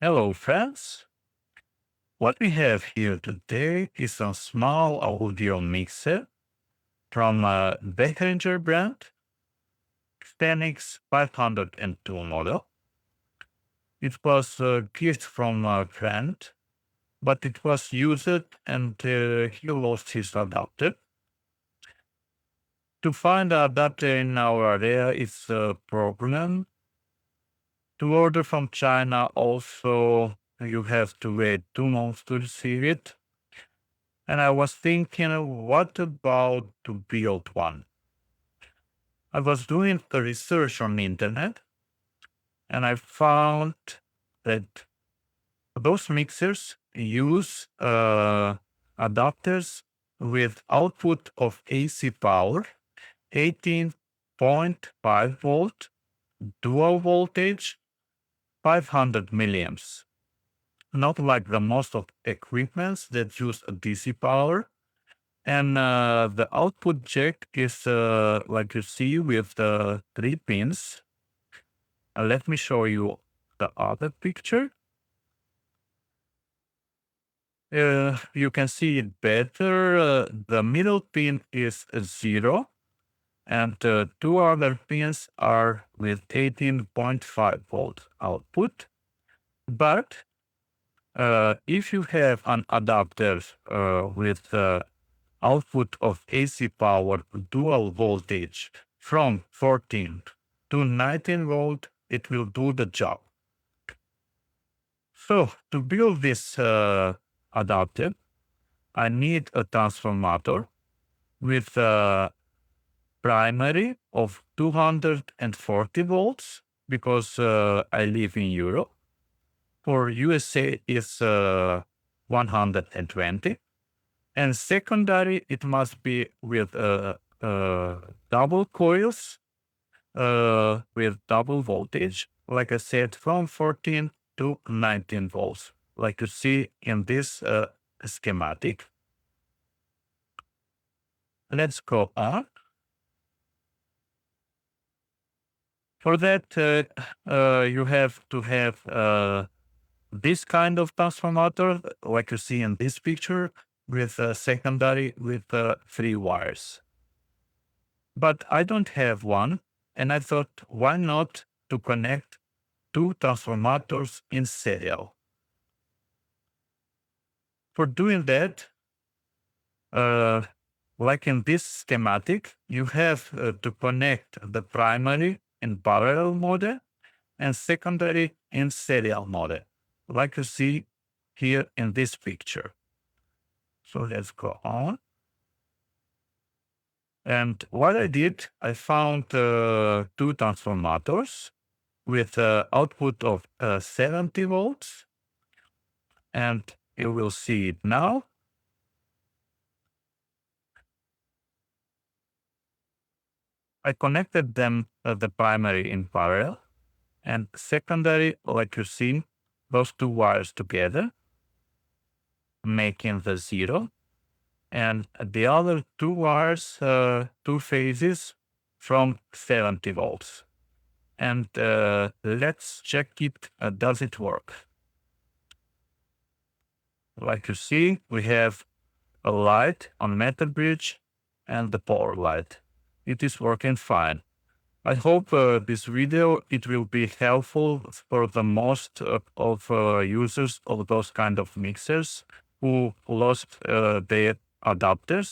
Hello, friends. What we have here today is a small audio mixer from a Behringer brand, Xenyx 502 model. It was a gift from a friend, but it was used and he lost his adapter. To find the adapter in our area is a problem. To order from China also, you have to wait 2 months to receive it. And I was thinking, what about to build one? I was doing the research on the internet and I found that those mixers use adapters with output of AC power, 18.5 volt, dual voltage, 500 milliamps. Not like the most of equipments that use DC power. And the output jack is like you see with the 3 pins. Let me show you the other picture. You can see it better. The middle pin is 0, and the two other pins are with 18.5 volt output. But if you have an adapter with output of AC power dual voltage from 14 to 19 volt, it will do the job. So to build this adapter, I need a transformator with a primary of 240 volts because I live in Europe. For USA is 120. And secondary, it must be with double coils with double voltage, like I said, from 14 to 19 volts, like you see in this schematic. Let's go on. For that, you have to have this kind of transformator, like you see in this picture, with a secondary with 3 wires. But I don't have one, and I thought, why not to connect two transformators in serial? For doing that, uh, like in this schematic, you have to connect the primary in parallel mode and secondary in serial mode, like you see here in this picture. So let's go on. And what I did, I found two transformators with output of 70 volts, and you will see it now. I connected them, the primary in parallel, and secondary, like you see, those two wires together, making the 0. And the other two wires, two phases from 70 volts. And let's check it, does it work? Like you see, we have a light on metal bridge and the power light. It is working fine. I hope this video, it will be helpful for the most of users of those kind of mixers who lost their adapters